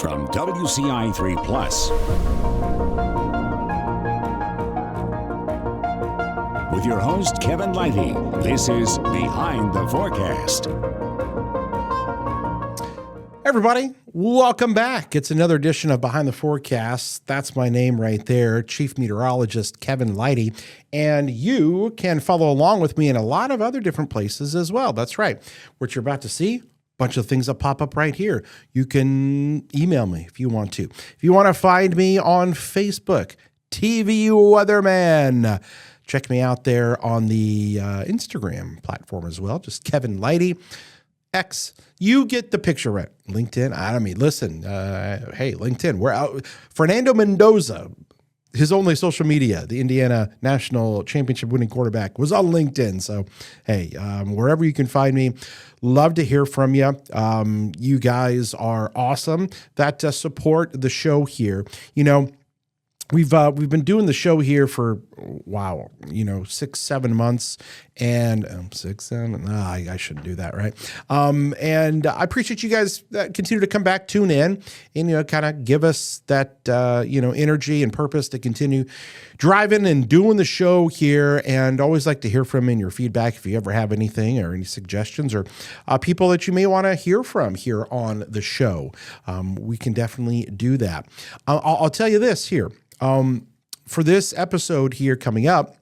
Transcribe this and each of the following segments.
from WCI3 Plus. With your host, Kevin Lighty, this is Behind the Forecast. Everybody, welcome back. It's another edition of Behind the Forecast. That's my name right there, Chief Meteorologist Kevin Lighty. And you can follow along with me in a lot of other different places as well. That's right. What you're about to see, a bunch of things that pop up right here. You can email me if you want to. If you want to find me on Facebook, TV Weatherman. Check me out there on the Instagram platform as well, just Kevin Lighty. X, you get the picture right. LinkedIn, I mean, listen, hey, LinkedIn, we're out. Fernando Mendoza, his only social media, the Indiana National Championship winning quarterback, was on LinkedIn. So, hey, wherever you can find me, love to hear from you. You guys are awesome that support the show here. You know, we've been doing the show here for, 6-7 months, and 6, 7. I shouldn't do that, right? And I appreciate you guys that continue to come back, tune in, and kind of give us that energy and purpose to continue driving and doing the show here. And always like to hear from you and your feedback if you ever have anything or any suggestions or people that you may want to hear from here on the show. We can definitely do that. I'll tell you this here. For this episode here coming up,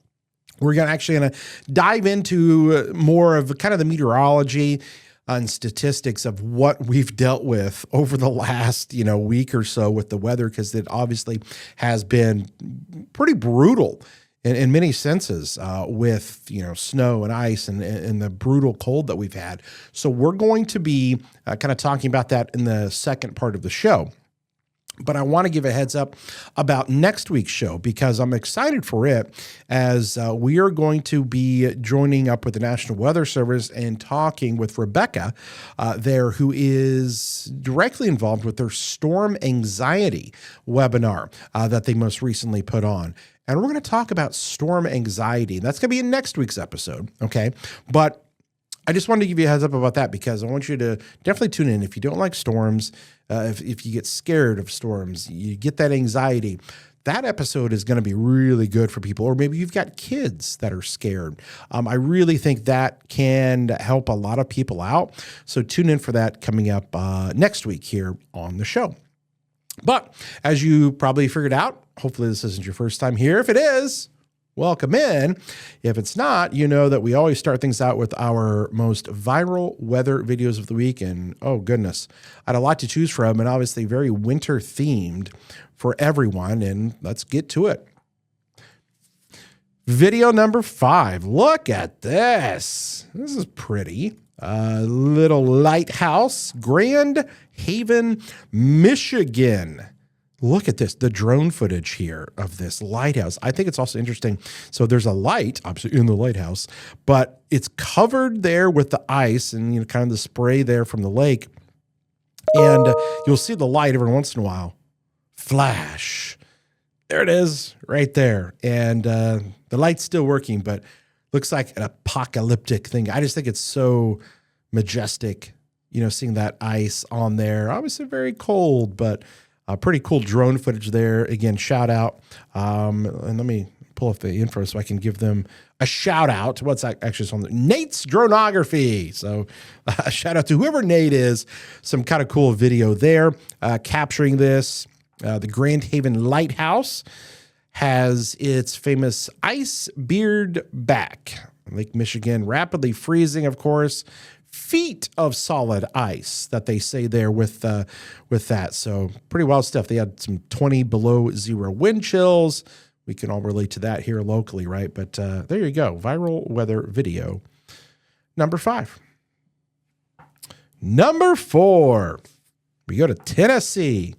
we're going to dive into more of kind of the meteorology and statistics of what we've dealt with over the last, week or so with the weather, because it obviously has been pretty brutal in many senses with, snow and ice and the brutal cold that we've had. So we're going to be kind of talking about that in the second part of the show. But I want to give a heads up about next week's show because I'm excited for it, as we are going to be joining up with the National Weather Service and talking with Rebecca there, who is directly involved with their storm anxiety webinar that they most recently put on. And we're going to talk about storm anxiety. And that's going to be in next week's episode, okay? But I just wanted to give you a heads up about that because I want you to definitely tune in. If you don't like storms, if you get scared of storms, you get that anxiety, that episode is going to be really good for people. Or maybe you've got kids that are scared. I really think that can help a lot of people out. So tune in for that coming up next week here on the show. But as you probably figured out, hopefully this isn't your first time here. If it is, welcome in. If it's not, you know that we always start things out with our most viral weather videos of the week. And oh goodness, I had a lot to choose from, and obviously very winter themed for everyone. And let's get to it. Video number 5. Look at this. This is pretty. Little lighthouse, Grand Haven, Michigan. Look at this, the drone footage here of this lighthouse. I think it's also interesting. So there's a light, obviously, in the lighthouse, but it's covered there with the ice and kind of the spray there from the lake. And you'll see the light every once in a while. Flash. There it is, right there. And the light's still working, but looks like an apocalyptic thing. I just think it's so majestic, seeing that ice on there. Obviously very cold, but pretty cool drone footage there. Again, shout out. And let me pull up the info so I can give them a shout out. What's actually on Nate's Dronography. So a shout out to whoever Nate is. Some kind of cool video there capturing this. The Grand Haven Lighthouse has its famous ice beard back. Lake Michigan rapidly freezing, of course. Feet of solid ice that they say there with that. So pretty wild stuff. They had some 20 below zero wind chills. We can all relate to that here locally, right? But there you go. Viral weather video number 5. Number 4, we go to Tennessee,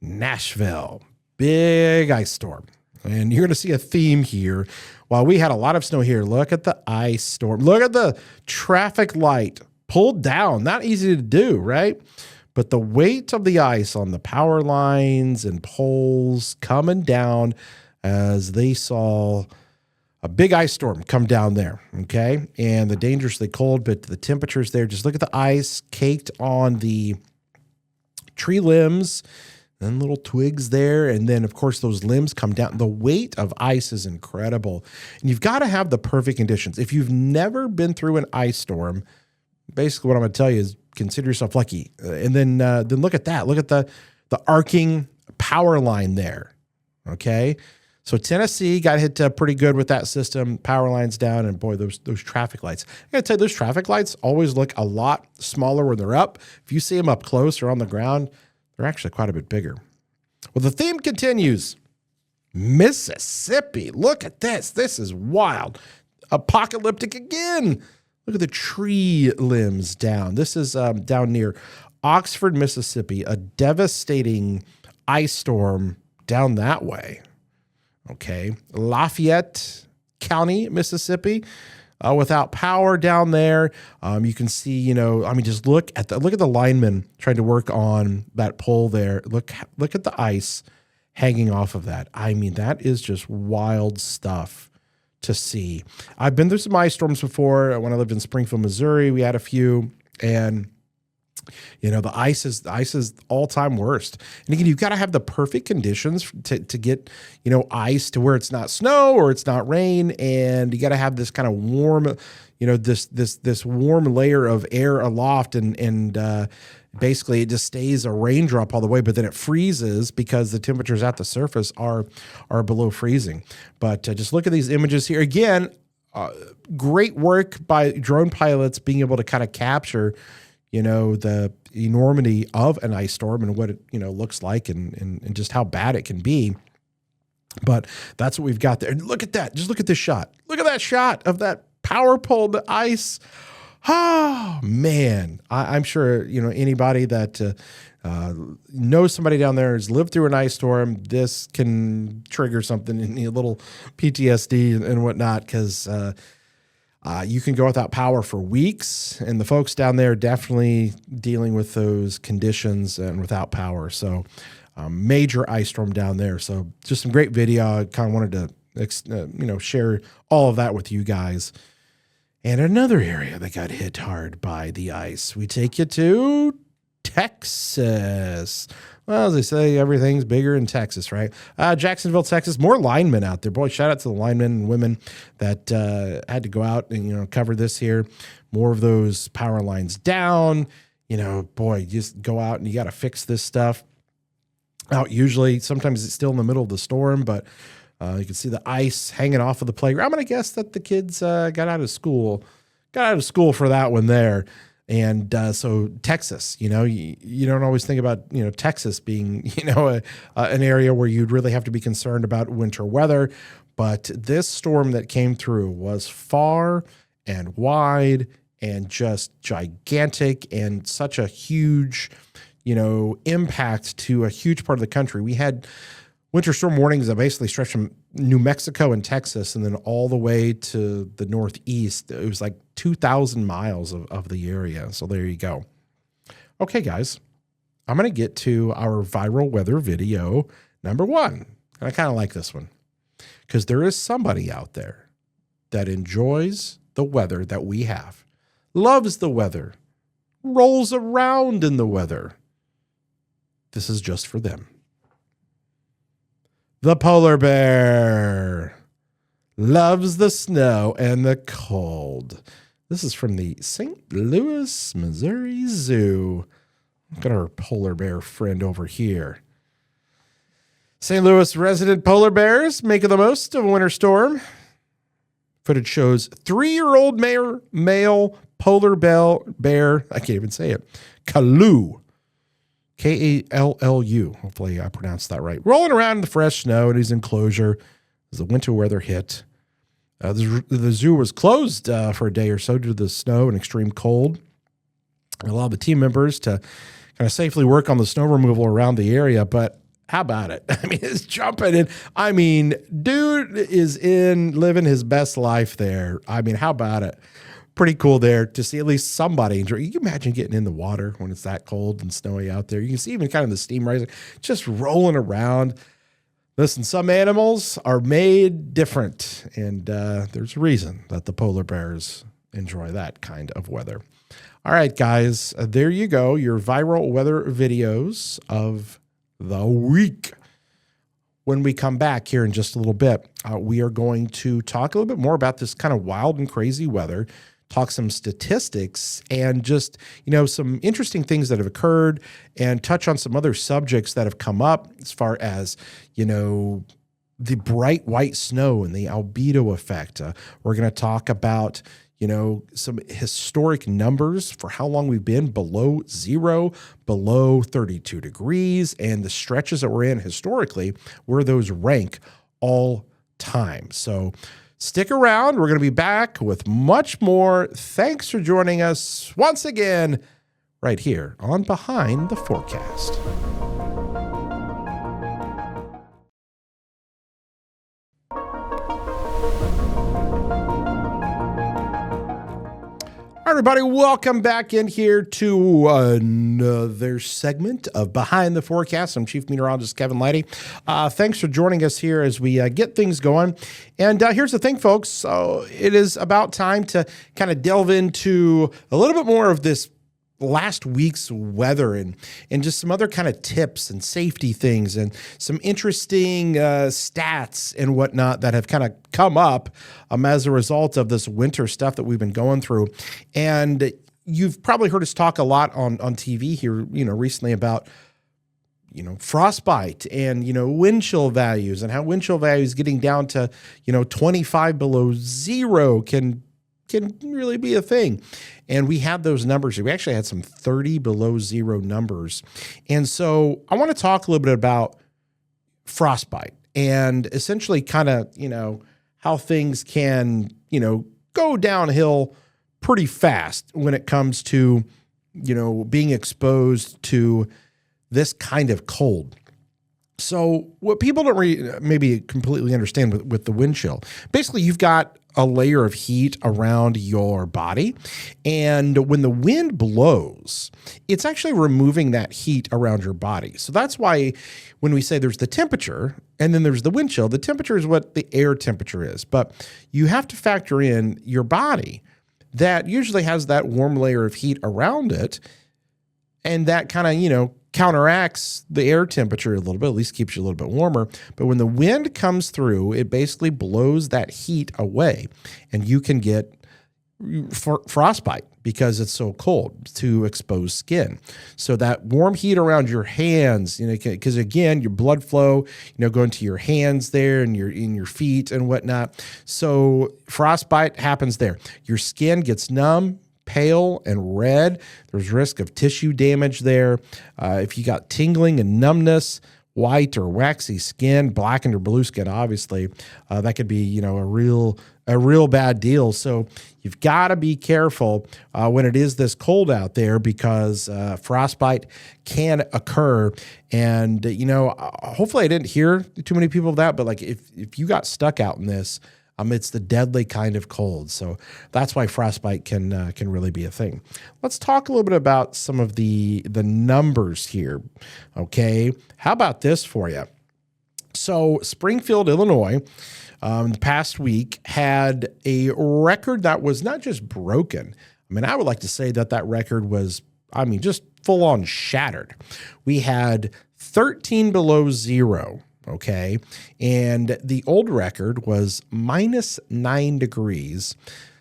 Nashville, big ice storm. And you're going to see a theme here. While we had a lot of snow here, look at the ice storm. Look at the traffic light pulled down. Not easy to do, right? But the weight of the ice on the power lines and poles coming down as they saw a big ice storm come down there, okay? And the dangerously cold, but the temperatures there, just look at the ice caked on the tree limbs and little twigs there. And then, of course, those limbs come down. The weight of ice is incredible. And you've got to have the perfect conditions. If you've never been through an ice storm, basically what I'm going to tell you is consider yourself lucky. And then look at that. Look at the arcing power line there. Okay. So Tennessee got hit pretty good with that system. Power lines down, and boy, those traffic lights. I gotta tell you, those traffic lights always look a lot smaller when they're up. If you see them up close or on the ground, they're actually quite a bit bigger. Well, the theme continues. Mississippi. Look at this. This is wild. Apocalyptic again. Look at the tree limbs down. This is down near Oxford, Mississippi, a devastating ice storm down that way. Okay, Lafayette County, Mississippi, without power down there. You can see, just look at the linemen trying to work on that pole there. Look at the ice hanging off of that. I mean, that is just wild stuff to see. I've been through some ice storms before. When I lived in Springfield, Missouri, we had a few, and the ice is all-time worst. And again, you've got to have the perfect conditions to get, ice to where it's not snow or it's not rain. And you got to have this kind of warm, this warm layer of air aloft, and basically it just stays a raindrop all the way, but then it freezes because the temperatures at the surface are below freezing. But just look at these images here. Again, great work by drone pilots being able to kind of capture the enormity of an ice storm and what it, looks like and just how bad it can be. But that's what we've got there. And look at that. Just look at this shot. Look at that shot of that power pole, the ice. Oh, man. I'm sure, anybody that knows somebody down there has lived through an ice storm, this can trigger something in a little PTSD and whatnot, because you can go without power for weeks, and the folks down there are definitely dealing with those conditions and without power. So major ice storm down there. So just some great video. I kind of wanted to, share all of that with you guys. And another area that got hit hard by the ice. We take you to Texas. Well, as they say, everything's bigger in Texas, right? Jacksonville, Texas, more linemen out there. Boy, shout out to the linemen and women that had to go out and, cover this here. More of those power lines down. Boy, just go out and you got to fix this stuff out. Usually, sometimes it's still in the middle of the storm, but you can see the ice hanging off of the playground. I'm going to guess that the kids got out of school for that one there. And so Texas, you don't always think about, Texas being, an area where you'd really have to be concerned about winter weather. But this storm that came through was far and wide and just gigantic and such a huge, impact to a huge part of the country. We had winter storm warnings that basically stretched from New Mexico and Texas and then all the way to the Northeast. It was like 2,000 miles of the area. So there you go. Okay, guys, I'm going to get to our viral weather video number 1. And I kind of like this one because there is somebody out there that enjoys the weather that we have, loves the weather, rolls around in the weather. This is just for them. The polar bear loves the snow and the cold. This is from the St. Louis, Missouri Zoo. Look at our polar bear friend over here. St. Louis resident polar bears making the most of a winter storm. Footage shows 3-year-old male polar bear, I can't even say it, Kallu. Kallu. Hopefully I pronounced that right. Rolling around in the fresh snow in his enclosure as the winter weather hit. The zoo was closed for a day or so due to the snow and extreme cold. It allowed the team members to kind of safely work on the snow removal around the area. But how about it? I mean, it's jumping in. I mean, dude is living his best life there. I mean, how about it? Pretty cool there to see at least somebody enjoy. You can imagine getting in the water when it's that cold and snowy out there. You can see even kind of the steam rising, just rolling around. Listen, some animals are made different, and there's a reason that the polar bears enjoy that kind of weather. All right, guys, there you go. Your viral weather videos of the week. When we come back here in just a little bit, we are going to talk a little bit more about this kind of wild and crazy weather, talk some statistics, and just, some interesting things that have occurred, and touch on some other subjects that have come up as far as, the bright white snow and the albedo effect. We're going to talk about, some historic numbers for how long we've been below zero, below 32 degrees, and the stretches that we're in historically, where those rank all time. So stick around. We're going to be back with much more. Thanks for joining us once again right here on Behind the Forecast. Everybody, welcome back in here to another segment of Behind the Forecast. I'm Chief Meteorologist Kevin Lighty. Thanks for joining us here as we get things going. And here's the thing, folks. It is about time to kind of delve into a little bit more of this last week's weather and just some other kind of tips and safety things and some interesting stats and whatnot that have kind of come up as a result of this winter stuff that we've been going through. And you've probably heard us talk a lot on TV here, recently about frostbite and, wind chill values, and how wind chill values getting down to, 25 below zero can really be a thing. And we had those numbers. We actually had some 30 below zero numbers. And so I want to talk a little bit about frostbite and essentially kind of, how things can, go downhill pretty fast when it comes to, being exposed to this kind of cold. So what people don't maybe completely understand with the wind chill, basically you've got a layer of heat around your body, and when the wind blows, it's actually removing that heat around your body. So that's why when we say there's the temperature and then there's the wind chill, the temperature is what the air temperature is, but you have to factor in your body that usually has that warm layer of heat around it, and that kind of, counteracts the air temperature a little bit, at least keeps you a little bit warmer. But when the wind comes through, it basically blows that heat away, and you can get frostbite because it's so cold to exposed skin. So that warm heat around your hands, because again, your blood flow, going to your hands there and in your feet and whatnot. So frostbite happens there. Your skin gets numb, pale, and red. There's risk of tissue damage there. If you got tingling and numbness, white or waxy skin, blackened or blue skin, obviously, that could be, a real bad deal. So you've got to be careful when it is this cold out there, because frostbite can occur. And, hopefully I didn't hear too many people of that, but like if you got stuck out in this, it's the deadly kind of cold. So that's why frostbite can really be a thing. Let's talk a little bit about some of the numbers here. Okay. How about this for you? So Springfield, Illinois, the past week had a record that was not just broken. I would like to say that record was, just full on shattered. We had 13 below zero. Okay. And the old record was -9 degrees,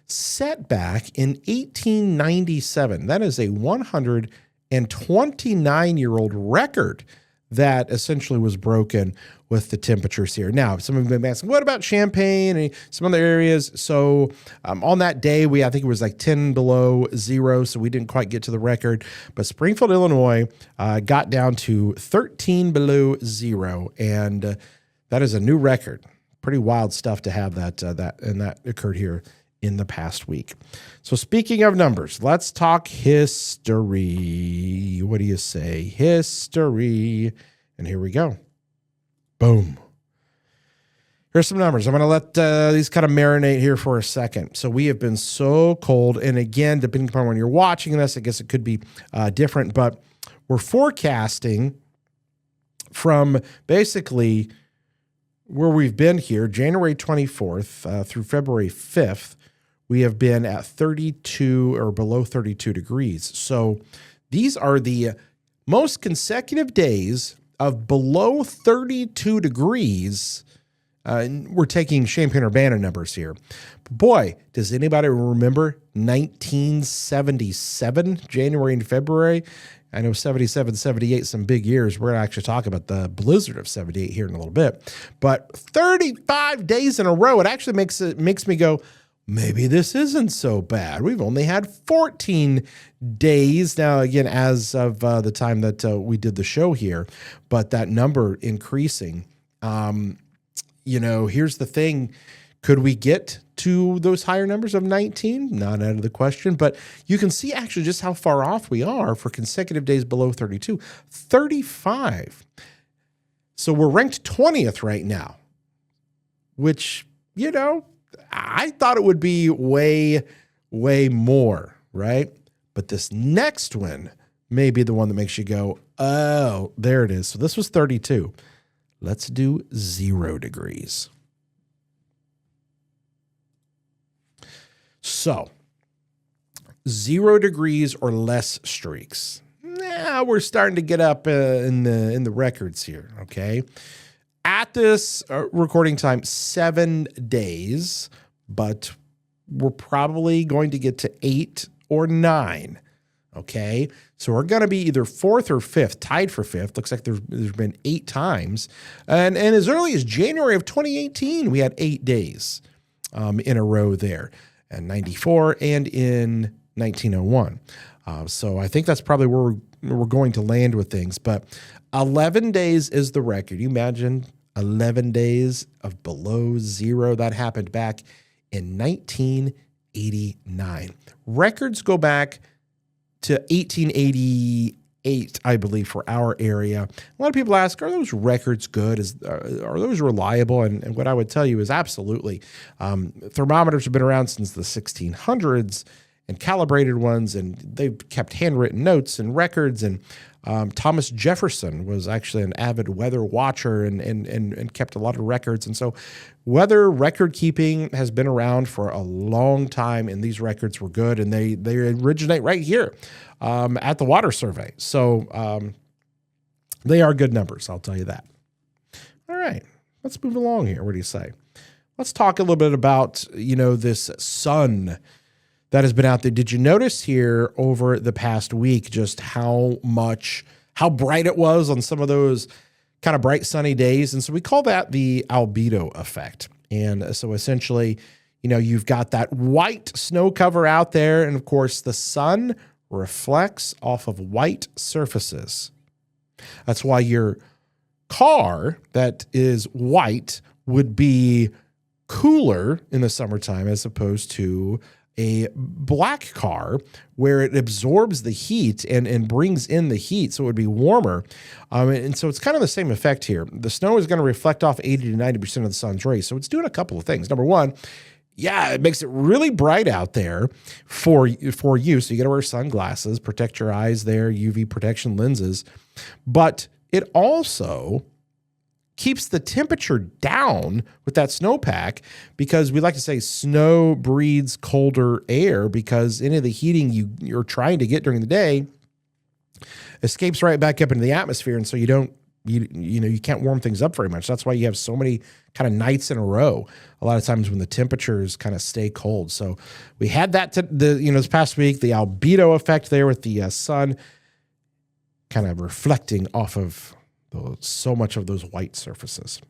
set back in 1897. That is a 129-year-old record that essentially was broken with the temperatures here. Now, some of you have been asking, what about Champaign and some other areas? So on that day, I think it was like 10 below zero, so we didn't quite get to the record. But Springfield, Illinois got down to 13 below zero, and that is a new record. Pretty wild stuff to have that occurred here in the past week. So speaking of numbers, let's talk history. What do you say? History. And here we go. Boom. Here's some numbers. I'm going to let these kind of marinate here for a second. So we have been so cold. And again, depending upon when you're watching this, I guess it could be different. But we're forecasting from basically where we've been here, January 24th through February 5th, we have been at 32 or below 32 degrees. So these are the most consecutive days of below 32 degrees. We're taking Champaign-Urbana numbers here. But boy, does anybody remember 1977, January and February? I know 77, 78, some big years. We're going to actually talk about the blizzard of 78 here in a little bit. But 35 days in a row, it actually makes me go, maybe this isn't so bad. We've only had 14 days now, again, as of the time that we did the show here, but that number increasing. Here's the thing. Could we get to those higher numbers of 19? Not out of the question, but you can see actually just how far off we are for consecutive days below 32. 35. So we're ranked 20th right now, which, I thought it would be way, way more, right? But this next one may be the one that makes you go, oh, there it is. So this was 32. Let's do 0 degrees. So 0 degrees or less streaks. Now we're starting to get up in the records here, okay? At this recording time, 7 days, but we're probably going to get to 8 or 9, okay? So we're going to be either 4th or 5th, tied for 5th. Looks like there's been 8 times. And as early as January of 2018, we had 8 days in a row there, and 94 and in 1901. So I think that's probably where we're going to land with things. But 11 days is the record. You imagine 11 days of below 0. That happened back in 1989. Records go back to 1888, I believe, for our area. A lot of people ask, are those records good? Are those reliable? And what I would tell you is absolutely. Thermometers have been around since the 1600s, and calibrated ones, and they've kept handwritten notes and records. And Thomas Jefferson was actually an avid weather watcher and kept a lot of records. And so weather record keeping has been around for a long time, and these records were good, and they originate right here at the Water Survey. So they are good numbers, I'll tell you that. All right, let's move along here. What do you say? Let's talk a little bit about, this sun that has been out there. Did you notice here over the past week just how bright it was on some of those kind of bright sunny days? And so we call that the albedo effect. And so essentially, you've got that white snow cover out there, and of course the sun reflects off of white surfaces. That's why your car that is white would be cooler in the summertime as opposed to a black car where it absorbs the heat and brings in the heat, so it would be warmer. And so it's kind of the same effect here. The snow is going to reflect off 80 to 90% of the sun's rays. So it's doing a couple of things. Number one, it makes it really bright out there for you. So you got to wear sunglasses, protect your eyes there, UV protection lenses. But it also keeps the temperature down with that snowpack, because we like to say snow breeds colder air, because any of the heating you're trying to get during the day escapes right back up into the atmosphere. And so you can't warm things up very much. That's why you have so many kind of nights in a row, a lot of times when the temperatures kind of stay cold. So we had that this past week, the albedo effect there with the sun kind of reflecting off of so much of those white surfaces.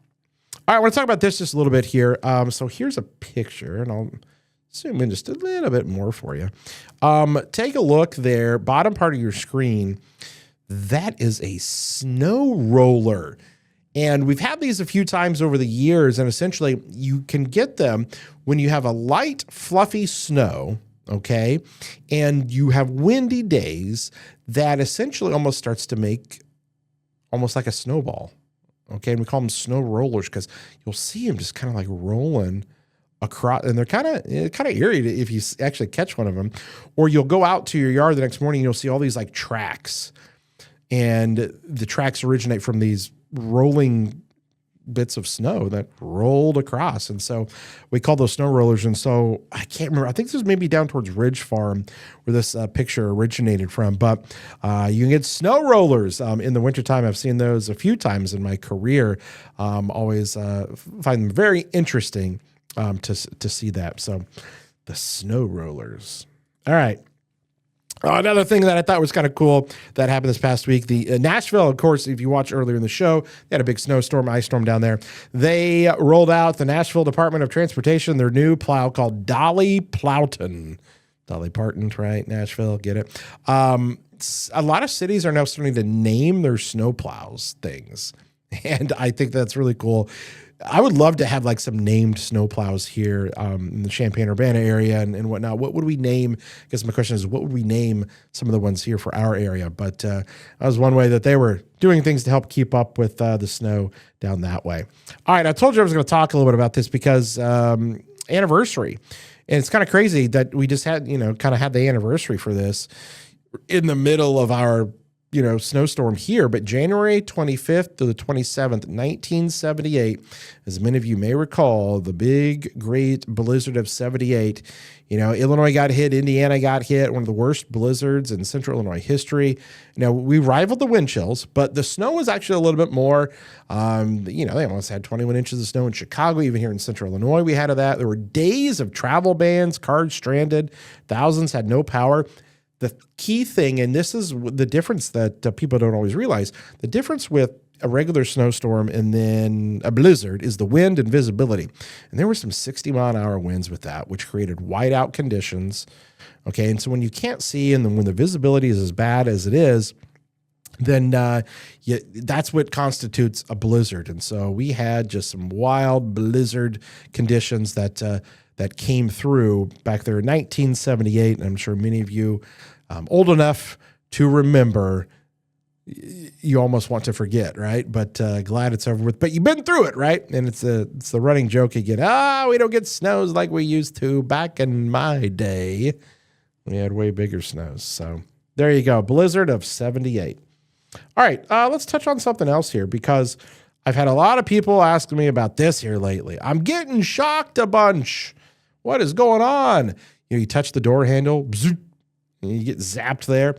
All right, I want to talk about this just a little bit here. So here's a picture, and I'll zoom in just a little bit more for you. Take a look there, bottom part of your screen. That is a snow roller. And we've had these a few times over the years, and essentially you can get them when you have a light, fluffy snow, okay, and you have windy days that essentially almost starts to make almost like a snowball, okay? And we call them snow rollers because you'll see them just kind of like rolling across, and they're kind of eerie if you actually catch one of them. Or you'll go out to your yard the next morning and you'll see all these like tracks, and the tracks originate from these rolling bits of snow that rolled across. And so we call those snow rollers. And so I can't remember. I think this was maybe down towards Ridge Farm where this picture originated from. But you can get snow rollers in the wintertime. I've seen those a few times in my career. Always find them very interesting to see that. So the snow rollers. All right. Another thing that I thought was kind of cool that happened this past week, the Nashville, of course, if you watched earlier in the show, they had a big snowstorm, ice storm down there. They rolled out the Nashville Department of Transportation, their new plow called Dolly Plowton. Dolly Parton, right? Nashville, get it? A lot of cities are now starting to name their snow plows things, and I think that's really cool. I would love to have like some named snowplows here in the Champaign-Urbana area and whatnot. What would we name? I guess my question is, what would we name some of the ones here for our area? But that was one way that they were doing things to help keep up with the snow down that way. All right, I told you I was going to talk a little bit about this because anniversary. And it's kind of crazy that we just had, kind of had the anniversary for this in the middle of our snowstorm here, but January 25th to the 27th, 1978, as many of you may recall, the big, great blizzard of 78, Illinois got hit, Indiana got hit, one of the worst blizzards in central Illinois history. We rivaled the wind chills, but the snow was actually a little bit more, they almost had 21 inches of snow in Chicago, even here in central Illinois, we had of that. There were days of travel bans, cars stranded, thousands had no power. The key thing, and this is the difference that people don't always realize, the difference with a regular snowstorm and then a blizzard is the wind and visibility. And there were some 60-mile-an-hour winds with that, which created whiteout conditions. Okay, and so when you can't see and then when the visibility is as bad as it is, then that's what constitutes a blizzard. And so we had just some wild blizzard conditions that came through back there in 1978. And I'm sure many of you old enough to remember, you almost want to forget, right? But glad it's over with. But you've been through it, right? And it's the running joke again. We don't get snows like we used to back in my day. We had way bigger snows. So there you go. Blizzard of 78. All right, let's touch on something else here because I've had a lot of people asking me about this here lately. I'm getting shocked a bunch. What is going on? You touch the door handle, bzz, and you get zapped there.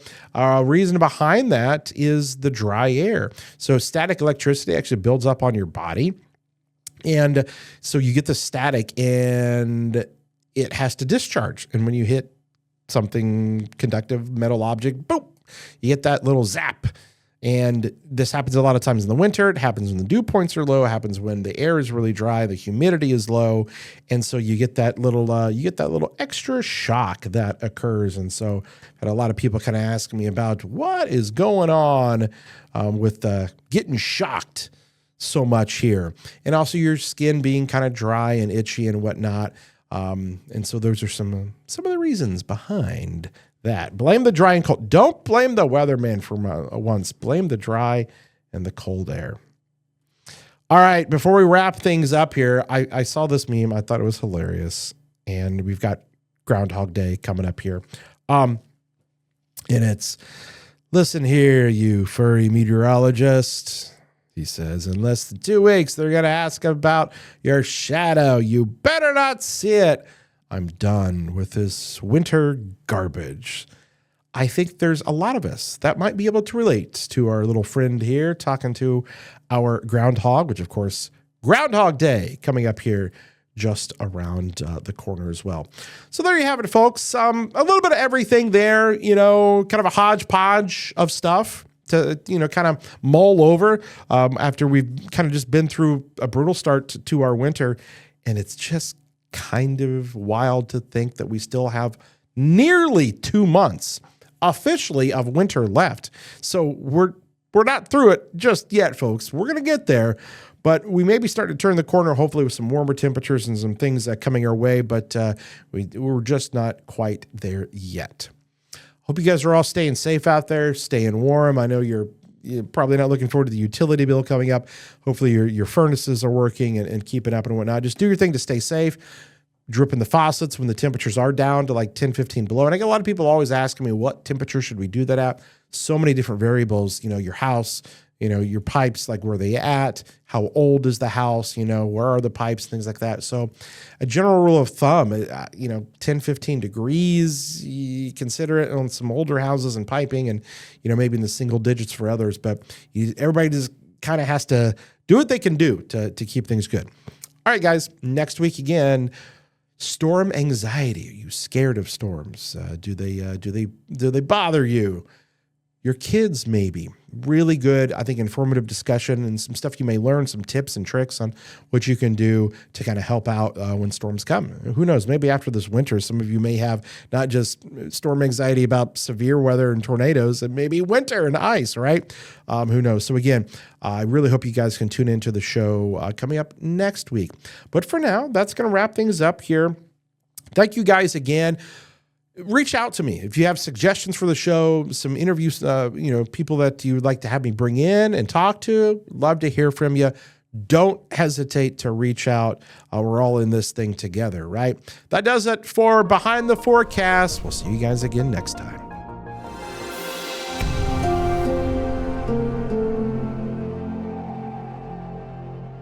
Reason behind that is the dry air. So static electricity actually builds up on your body. And so you get the static and it has to discharge. And when you hit something conductive, metal object, boom, you get that little zap. And this happens a lot of times in the winter. It happens when the dew points are low. It happens when the air is really dry, the humidity is low, and so you get that little extra shock that occurs. And so, I had a lot of people kind of asking me about what is going on with getting shocked so much here, and also your skin being kind of dry and itchy and whatnot. And so those are some of the reasons behind that. Blame the dry and cold. Don't blame the weatherman for once. Blame the dry and the cold air. All right, before we wrap things up here, I saw this meme. I thought it was hilarious. And we've got Groundhog Day coming up here. And it's, listen here, you furry meteorologist. He says, in less than 2 weeks, they're going to ask about your shadow. You better not see it. I'm done with this winter garbage. I think there's a lot of us that might be able to relate to our little friend here talking to our groundhog, which, of course, Groundhog Day coming up here just around the corner as well. So there you have it, folks. A little bit of everything there, kind of a hodgepodge of stuff to, kind of mull over after we've kind of just been through a brutal start to our winter. And it's just kind of wild to think that we still have nearly 2 months officially of winter left. So we're not through it just yet, folks. We're going to get there, but we may be starting to turn the corner, hopefully with some warmer temperatures and some things coming our way, but we're just not quite there yet. Hope you guys are all staying safe out there, staying warm. I know you're probably not looking forward to the utility bill coming up. Hopefully your furnaces are working and keeping up and whatnot. Just do your thing to stay safe. Dripping the faucets when the temperatures are down to like 10, 15 below. And I get a lot of people always asking me, what temperature should we do that at? So many different variables, your house, your pipes, like where are they at? How old is the house? Where are the pipes, things like that. So a general rule of thumb, 10, 15 degrees, you consider it on some older houses and piping, and, maybe in the single digits for others, but everybody just kind of has to do what they can do to keep things good. All right, guys, next week again, storm anxiety. Are you scared of storms? Do they bother you? Your kids, maybe. Really good, I think, informative discussion and some stuff you may learn, some tips and tricks on what you can do to kind of help out when storms come. Who knows? Maybe after this winter, some of you may have not just storm anxiety about severe weather and tornadoes, and maybe winter and ice, right? Who knows? So again, I really hope you guys can tune into the show coming up next week. But for now, that's going to wrap things up here. Thank you guys again. Reach out to me if you have suggestions for the show, some interviews, people that you would like to have me bring in and talk to. Love to hear from you. Don't hesitate to reach out. We're all in this thing together, right? That does it for Behind the Forecast. We'll see you guys again next time.